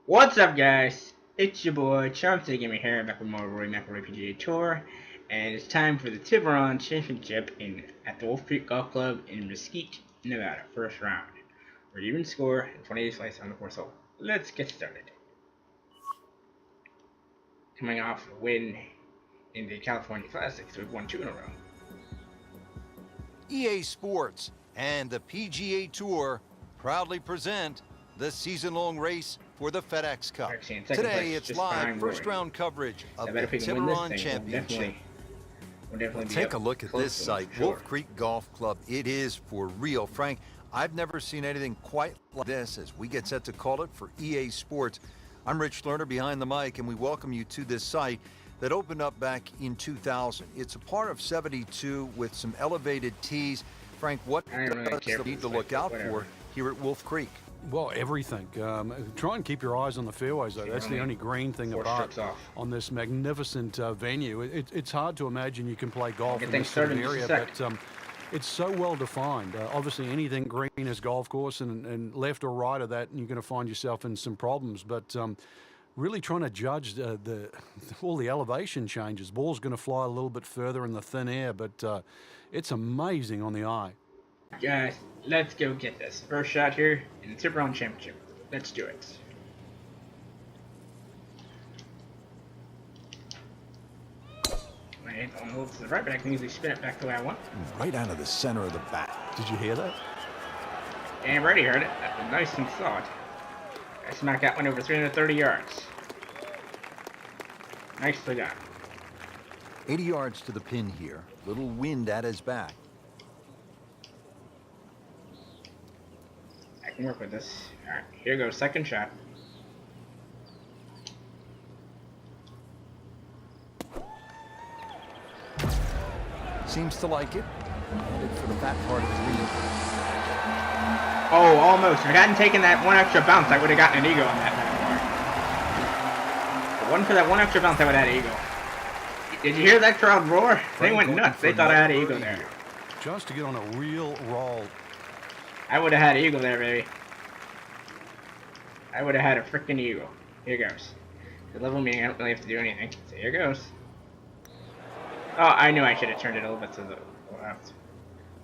What's up, guys? It's your boy Chomsy Gamer here, back with more Rory McIlRoy PGA Tour, and it's time for the Tiburon Championship at the Wolf Creek Golf Club in Mesquite, Nevada, first round. We're even score and 28 slices on the fourth hole. Let's get started. Coming off a win in the California Classic, so we've won 2 in a row. EA Sports and the PGA Tour proudly present the season-long race for the FedEx Cup. Today, it's live first-round coverage of the Tiburon Championship. Take a look at this site, Wolf Creek Golf Club. It is for real, Frank. I've never seen anything quite like this as we get set to call it for EA Sports. I'm Rich Lerner behind the mic, and we welcome you to this site that opened up back in 2000. It's a par of 72 with some elevated tees. Frank, what does the need to look out for here at Wolf Creek? Well, everything. Try and keep your eyes on the fairways, though. That's the only green thing about on this magnificent venue. It's hard to imagine you can play golf in this sort of area, but it's so well defined. Obviously, anything green is golf course, and left or right of that, and you're going to find yourself in some problems. But really trying to judge all the elevation changes. Ball's going to fly a little bit further in the thin air, but it's amazing on the eye. Guys, let's go get this first shot here in the Tiburon Championship. Let's do it. I hit on a little to the right, but I can easily spin it back the way I want. Right out of the center of the bat. Did you hear that? And I already heard it. That was nice and solid. I smacked that one over 330 yards. Nicely done. 80 yards to the pin here. Little wind at his back. I can work with this. Alright, here goes second shot. Seems to like it. Headed for the back part of the green. Oh, almost. If I hadn't taken that one extra bounce, I would have gotten an eagle on that back part. But one for that one extra bounce, I would have had an eagle. Did you hear that crowd roar? They went nuts. They thought I had an eagle there. Just to get on a real roll. I would have had an eagle there, baby. I would have had a freaking eagle. Here goes. The level meaning I don't really have to do anything. So here goes. Oh, I knew I should have turned it a little bit to the left.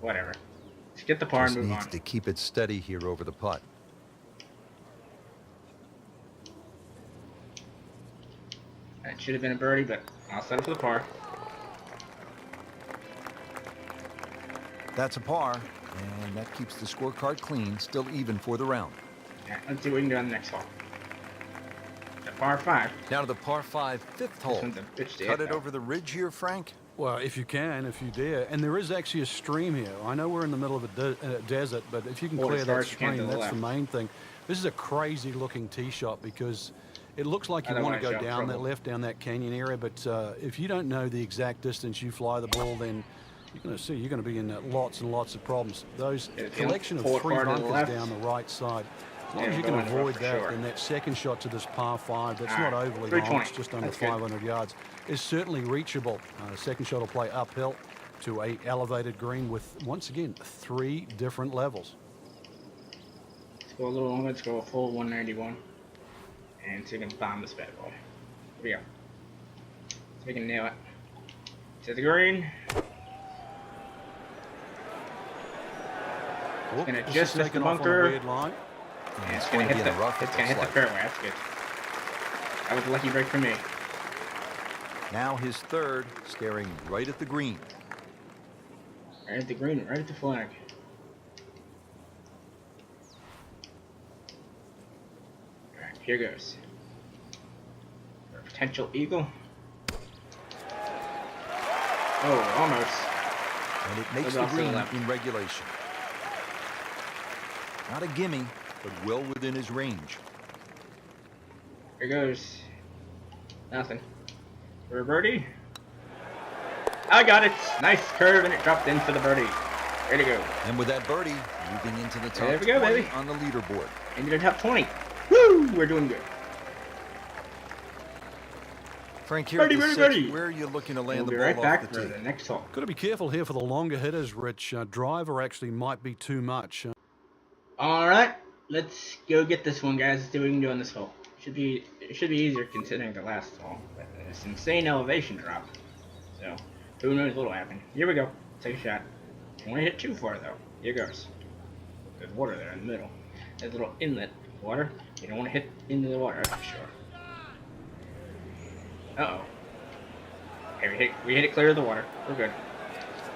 Whatever. Let's get the par and move on. Needs to keep it steady here over the putt. That should have been a birdie, but I'll settle for the par. That's a par, and that keeps the scorecard clean, still even for the round. Alright, let's see what we can do on the next hole. The par 5. Now to the par 5 fifth hole. Cut it over the ridge here, Frank? Well, if you can, if you dare. And there is actually a stream here. I know we're in the middle of a desert, but if you can clear that stream, that's the main thing. This is a crazy-looking tee shot because it looks like you want to go down that left, down that canyon area, but if you don't know the exact distance you fly the ball, then you're going to be in lots and lots of problems. Those collection of 3 bunkers down the right side, as long as you can avoid that, then that second shot to this par 5, that's not overly long, it's just under 500 yards, is certainly reachable. Second shot will play uphill to a elevated green with, once again, 3 different levels. Let's go a little longer, let's go a full 191. And see if we can bomb this bad boy. Here we go. So we can nail it. To the green. It's gonna just miss the bunker. And it's gonna hit the fairway. That's good. That was a lucky break for me. Now his third, staring right at the green. Right at the green, right at the flag. Alright, here goes. For a potential eagle. Oh, almost. And it makes the green in regulation. Not a gimme, but well within his range. Here goes. Nothing. For a birdie. I got it. Nice curve, and it dropped in for the birdie. There to go. And with that birdie, moving into the top 20 baby. On the leaderboard. Into the top 20. Woo! We're doing good. Frank, here at the sixth, where are you looking to land the ball off the tee? The next hole. Got to be careful here for the longer hitters, Rich. Driver actually might be too much. All right, let's go get this one, guys. Let's see what we can do on this hole. it should be easier considering the last hole. But it's insane elevation drop. So who knows what'll happen. Here we go. Take a shot. Don't want to hit too far though. Here goes. There's water there in the middle. There's a little inlet water. You don't want to hit into the water, that's for sure. Uh oh. Okay, we hit it clear of the water. We're good.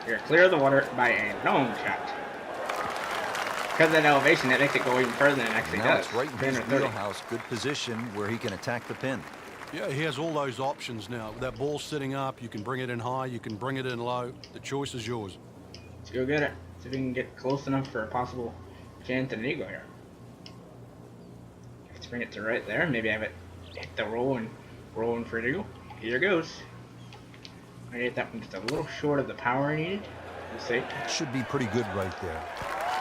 We're clear of the water by a long shot. Because of that elevation, that makes it go even further than it actually now does. It's right in his wheelhouse. Good position where he can attack the pin. Yeah, he has all those options now. With that ball sitting up, you can bring it in high, you can bring it in low. The choice is yours. Let's go get it. See if we can get close enough for a possible chance at an eagle here. Let's bring it to right there. Maybe have it hit the roll and roll in for an eagle. Here goes. I hit that one just a little short of the power I needed. We'll see. It should be pretty good right there.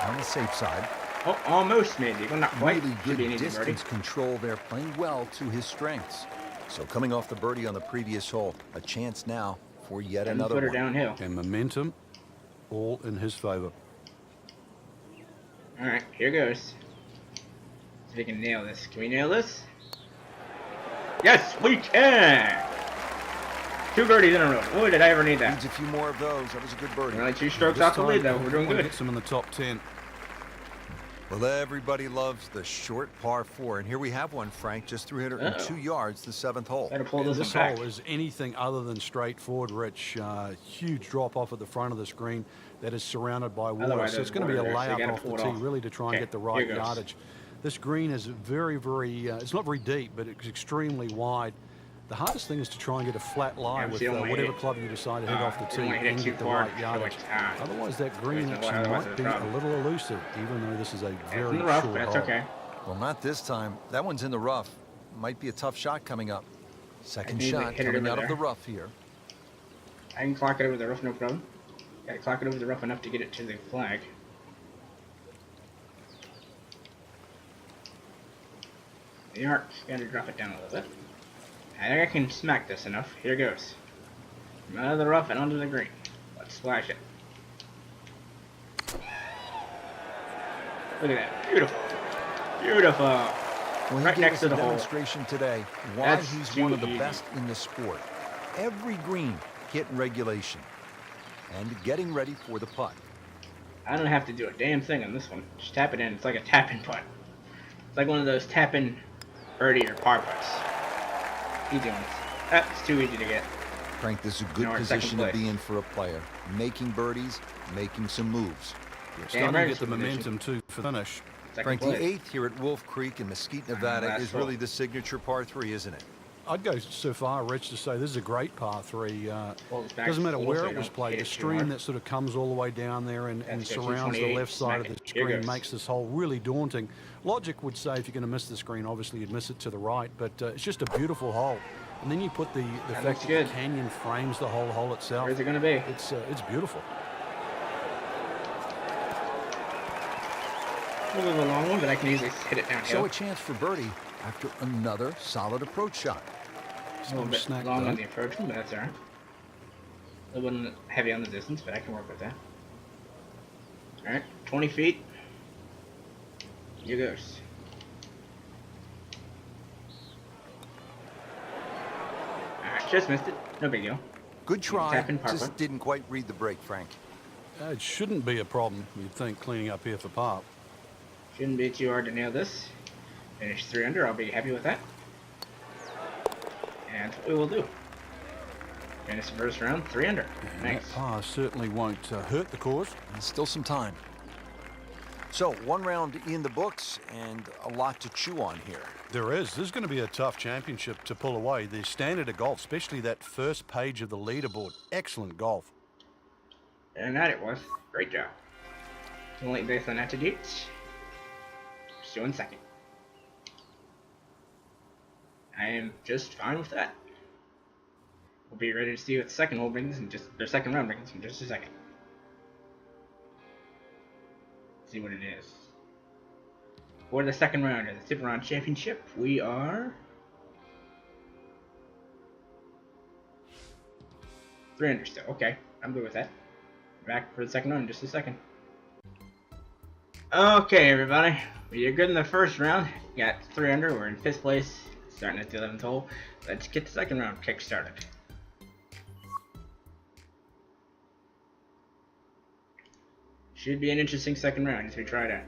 On the safe side. Oh, almost made eagle. Not quite. Really good distance control there, playing well to his strengths. So coming off the birdie on the previous hole, a chance now for yet another one. Downhill. And momentum, all in his favor. All right, here goes. See if we can nail this. Can we nail this? Yes, we can! 2 birdies in a row. Boy, did I ever need that. Needs a few more of those. That was a good birdie. We're only 2 strokes off the lead, though. We're doing good. Gets him in the top 10. Well, everybody loves the short par 4, and here we have one, Frank, just 302 yards, the 7th hole. Better pull this hole is anything other than straightforward, Rich. Huge drop off at the front of the screen that is surrounded by water, so it's going to be a layup off the tee, really, to try and get the right yardage. This green is very, it's not very deep, but it's extremely wide. The hardest thing is to try and get a flat lie with whatever club you decide to hit off the tee and get the right yardage. Otherwise, that green actually might be a little elusive, even though this is a very short hole. That's okay. Well, not this time. That one's in the rough. Might be a tough shot coming up. Second shot coming out of the rough here. I can clock it over the rough, no problem. Gotta clock it over the rough enough to get it to the flag. The arc, gotta drop it down a little bit. I think I can smack this enough. Here goes. From out of the rough and onto the green. Let's splash it. Look at that. Beautiful. Beautiful. Well, right next to the hole. Demonstration today why he's one of the best in the sport. Every green hit in regulation. And getting ready for the putt. I don't have to do a damn thing on this one. Just tap it in. It's like a tap-in putt. It's like one of those tap-in birdie or par putts. Easy ones. That's too easy to get. Frank, this is a good position to be in for a player. Making birdies, making some moves. You're starting to get the momentum too for finish. Frank, the 8th here at Wolf Creek in Mesquite, Nevada is really the signature par 3, isn't it? I'd go so far, Rich, to say this is a great par 3. Doesn't matter where it was played. The stream that sort of comes all the way down there and surrounds the left side of the screen makes this hole really daunting. Logic would say if you're going to miss the screen, obviously you'd miss it to the right, but it's just a beautiful hole. And then you put the fact that the canyon frames the whole hole itself. Where's it going to be? It's beautiful. A little long one, but I can easily hit it downhill. So a chance for birdie after another solid approach shot. A little bit long on the approach one, but that's all right. A little bit heavy on the distance, but I can work with that. All right, 20 feet. Here goes. All right, just missed it. No big deal. Good try. Just didn't quite read the break, Frank. It shouldn't be a problem, you'd think, cleaning up here for par. Shouldn't be too hard to nail this. Finish 3 under. I'll be happy with that. And that's what we will do. Finish the first round 3 under. Nice. That par certainly won't hurt the cause. There's still some time. So 1 round in the books and a lot to chew on here. There is. This is going to be a tough championship to pull away. The standard of golf, especially that first page of the leaderboard. Excellent golf. And that it was. Great job. Only based on attributes. Still in second. I am just fine with that. We'll be ready to see what the second hole brings in just their second round brings in just a second. See what it is. For the second round of the Tiburon Championship, we are 3 under still. Okay, I'm good with that. Back for the second round in just a second. Okay, everybody. We did good in the first round. Got 3 under. We're in 5th place, starting at the 11th hole. Let's get the second round kick started. Should be an interesting second round as we try to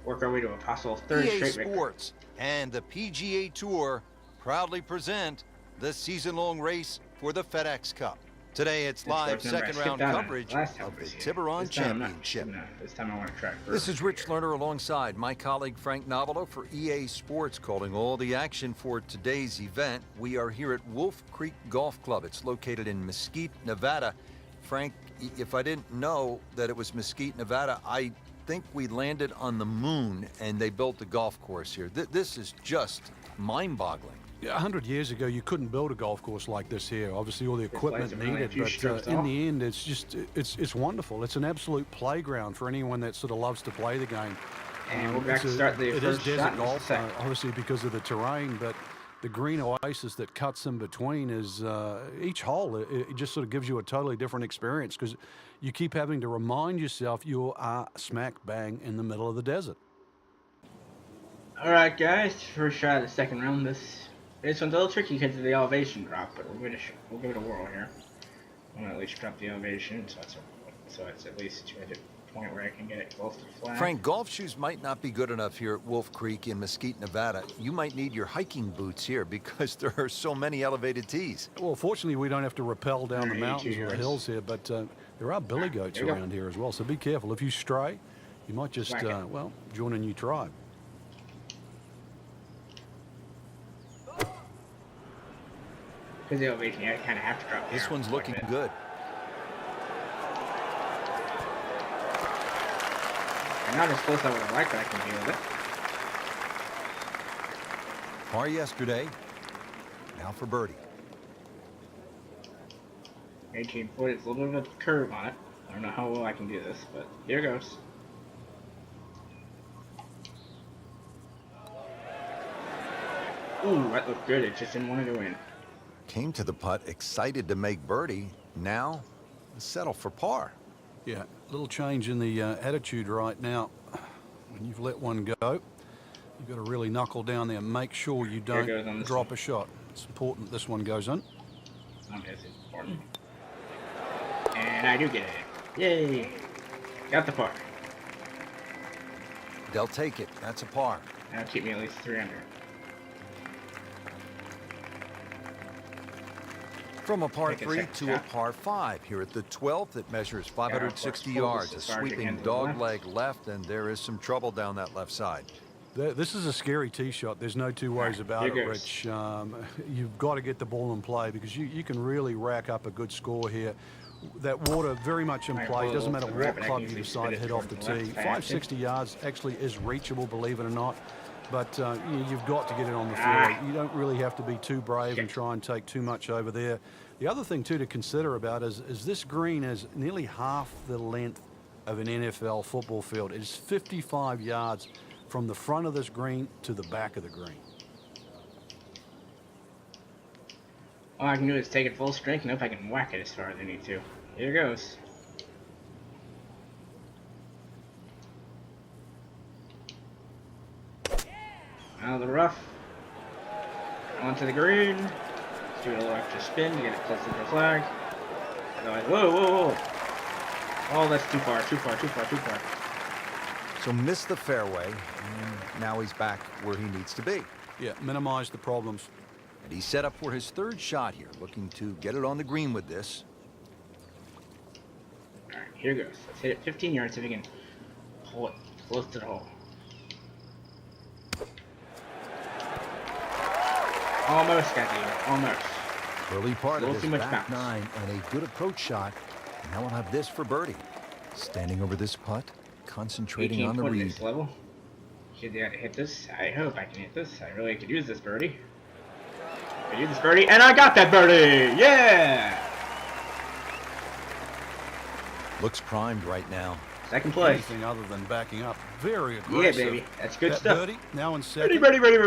work our way to a possible third straight victory. Sports and the PGA Tour proudly present the season-long race for the FedEx Cup. Today it's live second-round coverage of the Tiburon Championship. This time I want to try first. This is Rich Lerner alongside my colleague Frank Novelo for EA Sports, calling all the action for today's event. We are here at Wolf Creek Golf Club. It's located in Mesquite, Nevada. Frank, if I didn't know that it was Mesquite, Nevada, I think we landed on the moon and they built the golf course here. This is just mind-boggling. Yeah, 100 years ago, you couldn't build a golf course like this here. Obviously, all the equipment needed, but in the end, it's just it's wonderful. It's an absolute playground for anyone that sort of loves to play the game. And we're back to start the first shot. Desert golf, obviously because of the terrain, but the green oasis that cuts in between is each hole. It just sort of gives you a totally different experience because you keep having to remind yourself you are smack bang in the middle of the desert. All right, guys, first shot of the second round. This one's a little tricky because of the elevation drop, but we'll give it a whirl here. I'm gonna at least drop the elevation, so it's at least to a point where I can get it close to the flag. Frank, golf shoes might not be good enough here at Wolf Creek in Mesquite, Nevada. You might need your hiking boots here because there are so many elevated tees. Well, fortunately, we don't have to rappel down the mountains or the hills here, but there are billy goats around here as well, so be careful. If you stray, you might just, well, join a new tribe. Because the elevation, I kind of have to drop. This one's looking good. I'm not as close as I would have liked, but I can deal with it. Par yesterday. Now for birdie. 18 foot. It's a little bit of a curve on it. I don't know how well I can do this, but here goes. Ooh, that looked good. It just didn't want to go in. Came to the putt, excited to make birdie. Now, settle for par. Yeah, a little change in the attitude right now. When you've let one go, you've got to really knuckle down there and make sure you don't drop a shot. It's important that this one goes in. It's important. And I do get it. Yay! Got the par. They'll take it. That's a par. That'll keep me at least 3 under. From a par 3 to a par 5 here at the 12th. It measures 560 yards. A sweeping dog leg left, and there is some trouble down that left side. This is a scary tee shot. There's no two ways about it, Rich. You've got to get the ball in play because you can really rack up a good score here. That water very much in play. Doesn't matter what club you decide to hit off the tee. 560 yards actually is reachable, believe it or not. But you've got to get it on the fairway. You don't really have to be too brave and try and take too much over there. The other thing, too, to consider about is this green is nearly half the length of an NFL football field. It's 55 yards from the front of this green to the back of the green. All I can do is take it full strength and hope I can whack it as far as I need to. Here goes. Out of the rough. Onto the green. Let's do a little extra spin to get it close to the flag. Otherwise, whoa, whoa, whoa. Oh, that's too far, too far, too far, too far. So missed the fairway, and now he's back where he needs to be. Yeah, minimize the problems. And he's set up for his third shot here, looking to get it on the green with this. All right, here goes. Let's hit it 15 yards so we can pull it close to the hole. Almost got you. Almost. Early part of his back nine and a good approach shot. And now we'll have this for birdie. Standing over this putt, concentrating on the read. This level. Should be able to hit this. I hope I can hit this. I really could use this birdie. I could use this birdie, and I got that birdie! Yeah! Looks primed right now. Second place. Anything other than backing up. Very aggressive. Yeah, baby. That's good stuff. Birdie, now in second. Birdie, birdie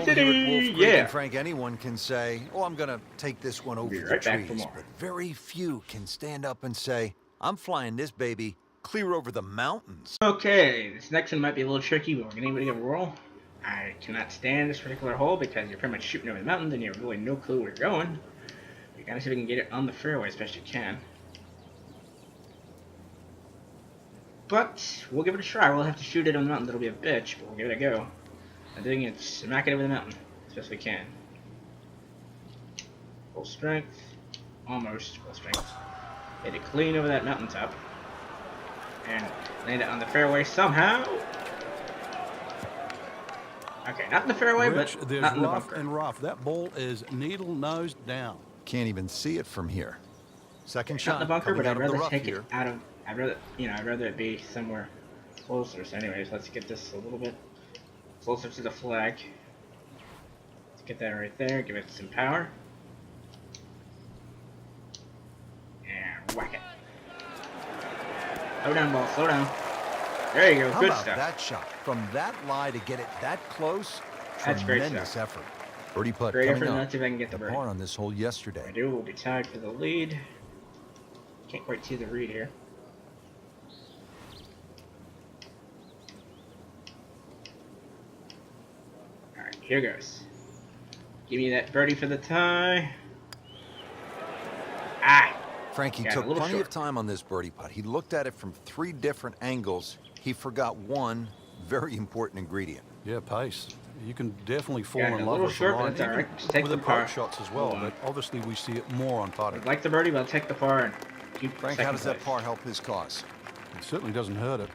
city. Yeah. Frank, anyone can say, oh, I'm going to take this one over the trees. But very few can stand up and say, I'm flying this baby clear over the mountains. Okay, this next one might be a little tricky, but we're going to give it a roll. I cannot stand this particular hole because you're pretty much shooting over the mountains and you have really no clue where you're going. You gotta see if we can get it on the fairway as best you can. But we'll give it a try. We'll have to shoot it on the mountain. That'll be a bitch, but we'll give it a go. I'm doing it, smack it over the mountain as best we can. Full strength, almost full strength. Hit it clean over that mountaintop, and land it on the fairway somehow. Okay, not in the fairway, Rich, but there's not in the rough bunker. and rough. That ball is needle nose down. Can't even see it from here. Second Not shot in the bunker, but I'd rather take here. it out of. I'd rather it be somewhere closer. So, anyways, let's get this a little bit closer to the flag. Let's get that right there. Give it some power, and whack it. Slow down, ball. Slow down. There you go. How Good about stuff. that shot? From that lie to get it that close, That's great tremendous stuff. effort. Birdie putt Great effort. coming Let's up. see if I can get the birdie. Par on this hole yesterday. I do. We'll be tied for the lead. Can't quite see the read here. Alright, here goes. Give me that birdie for the tie. Ah! Frankie Got took a little plenty short. of time on this birdie putt. He looked at it from 3 different angles. He forgot one very important ingredient. Yeah, pace. You can definitely fall Got in a love little with short, the but line. that's all right. Even Just take with the par. approach shots as well, Hold on. but obviously we see it more on putting. I'd like the birdie, but I'll take the par and keep Frank, second how does that place. par help his cause? It certainly doesn't hurt it.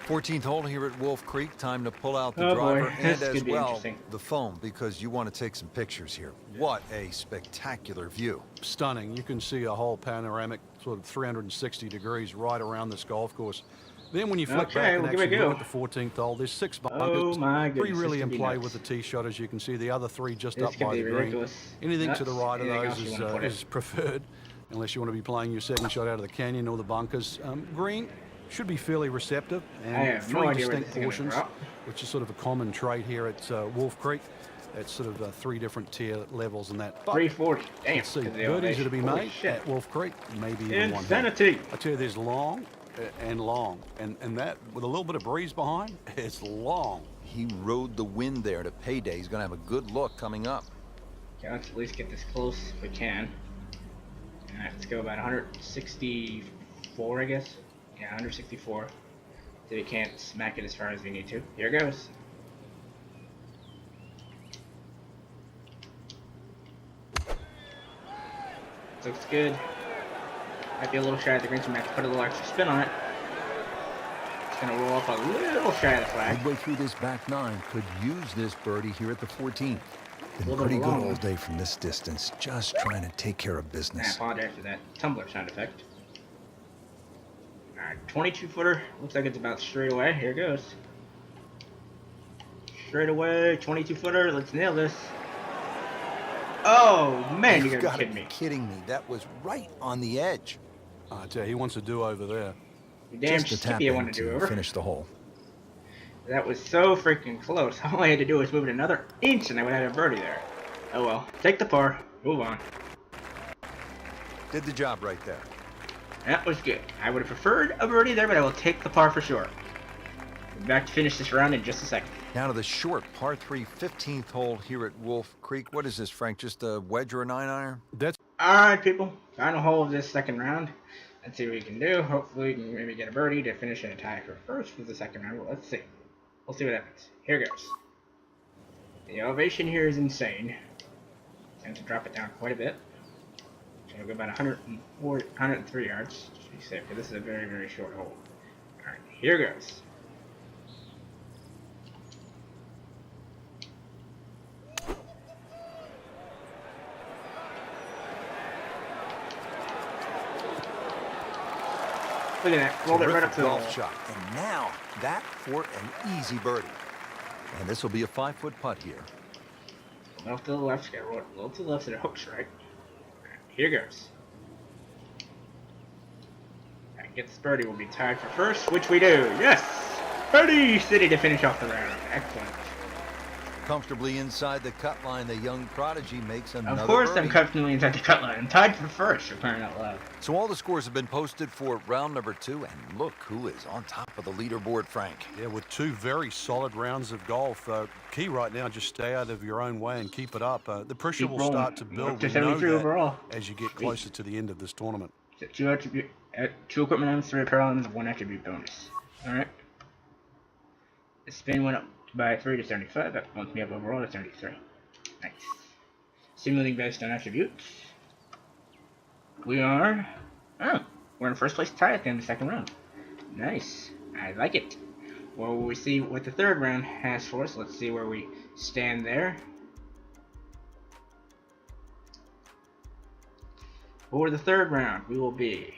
Fourteenth hole here at Wolf Creek. Time to pull out the Oh, driver boy. and This as could be well interesting. the phone because you want to take some pictures here. What a spectacular view. Stunning. You can see a whole panoramic sort of 360 degrees right around this golf course. Then when you flick Okay, back and we'll give it a actually go. look at the 14th hole, there's 6 bunkers. Oh my goodness. 3 really this in could be play nuts. with the tee shot, as you can see. The other 3 just This up could by be the green. ridiculous. Anything to the Nuts. right of Anything those else you wanna put it? is preferred, unless you want to be playing your second shot out of the canyon or the bunkers. Green should be fairly receptive, I and have no 3 idea where distinct this is gonna portions, drop. which is sort of a common trait here at Wolf Creek. It's sort of 3 different tier levels and that. But 340. Damn. let's see, because of the birdies are to be elevation. Holy made shit. at Wolf Creek, maybe even one. Insanity. I tell you, there's long and long, and that with a little bit of breeze behind, it's long. He rode the wind there to payday. He's going to have a good look coming up. Okay, let's at least get this close if we can. Alright, let's go about 164, I guess. Yeah, 164. So we can't smack it as far as we need to. Here goes. Looks good. Might be a little shy of the green, so we might have to put a little extra spin on it. It's gonna roll up a little shy of the flag. Midway through this back 9, could use this birdie here at the 14th. Been little pretty bit good long. all day from this distance, just trying to take care of I business. apologize for that tumbler sound effect. Alright, 22 footer. Looks like it's about straight away. Here goes. Straight away, 22 footer. Let's nail this. Oh man, you You've gotta got be to kidding be me. kidding me. That was right on the edge. I tell you, he wants a do-over there. You damn Just a tap skippy I in want to do to over. finish the hole. That was so freaking close. All I had to do was move it another inch and I would have had a birdie there. Oh well. Take the par. Move on. Did the job right there. That was good. I would have preferred a birdie there, but I will take the par for sure. We're back to finish this round in just a second. Now to the short par 3 15th hole here at Wolf Creek. What is this, Frank? Just a wedge or a 9-iron? That's Alright, people. Final hole of this second round. Let's see what we can do. Hopefully, we can maybe get a birdie to finish in a tie for first for the second round. But let's see. We'll see what happens. Here goes. The elevation here is insane. I have to drop it down quite a bit. So I'll go about 103 yards to be safe, because this is a very, very short hole. Alright, here goes. Look at that. Rolled it right up to the golf hole. shot. And now that for an easy birdie. And this will be a 5-foot putt here. A little to the left. Just gotta roll it a little to the left so it hooks right. Alright, here goes. Alright, get this birdie. We'll be tied for first, which we do. Yes! Birdie City to finish off the round. Excellent. Comfortably inside the cut line, the young prodigy makes another Of course birdie. I'm comfortably inside the cut line. I'm tied for first, for crying out loud. So all the scores have been posted for round number 2, and look who is on top of the leaderboard, Frank. Yeah, with 2 very solid rounds of golf. Key right now, just stay out of your own way and keep it up. The pressure will start to build. To 73 overall. As you get closer to the end of this tournament. So 2 equipment items, 3 apparel items, 1 attribute bonus. Alright. The spin went up by 3 to 75. That bumped me up overall to 73. Nice. Simulating based on attributes. We are... Oh, we're in first place tie at the end of the second round. Nice. I like it. Well, we'll see what the third round has for us. Let's see where we stand there. For the third round, we will be...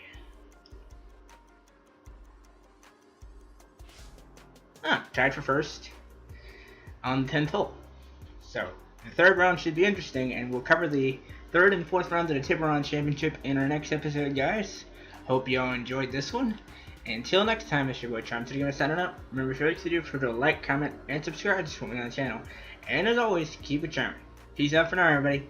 tied for first on the 10th hole. So, the third round should be interesting, and we'll cover the third and fourth rounds of the Tiburon Championship in our next episode, guys. Hope you all enjoyed this one. And until next time, it's your boy Charm City signing up. Remember, if you like to do, to like, comment, and subscribe to support me on the channel. And as always, keep it charming. Peace out for now, everybody.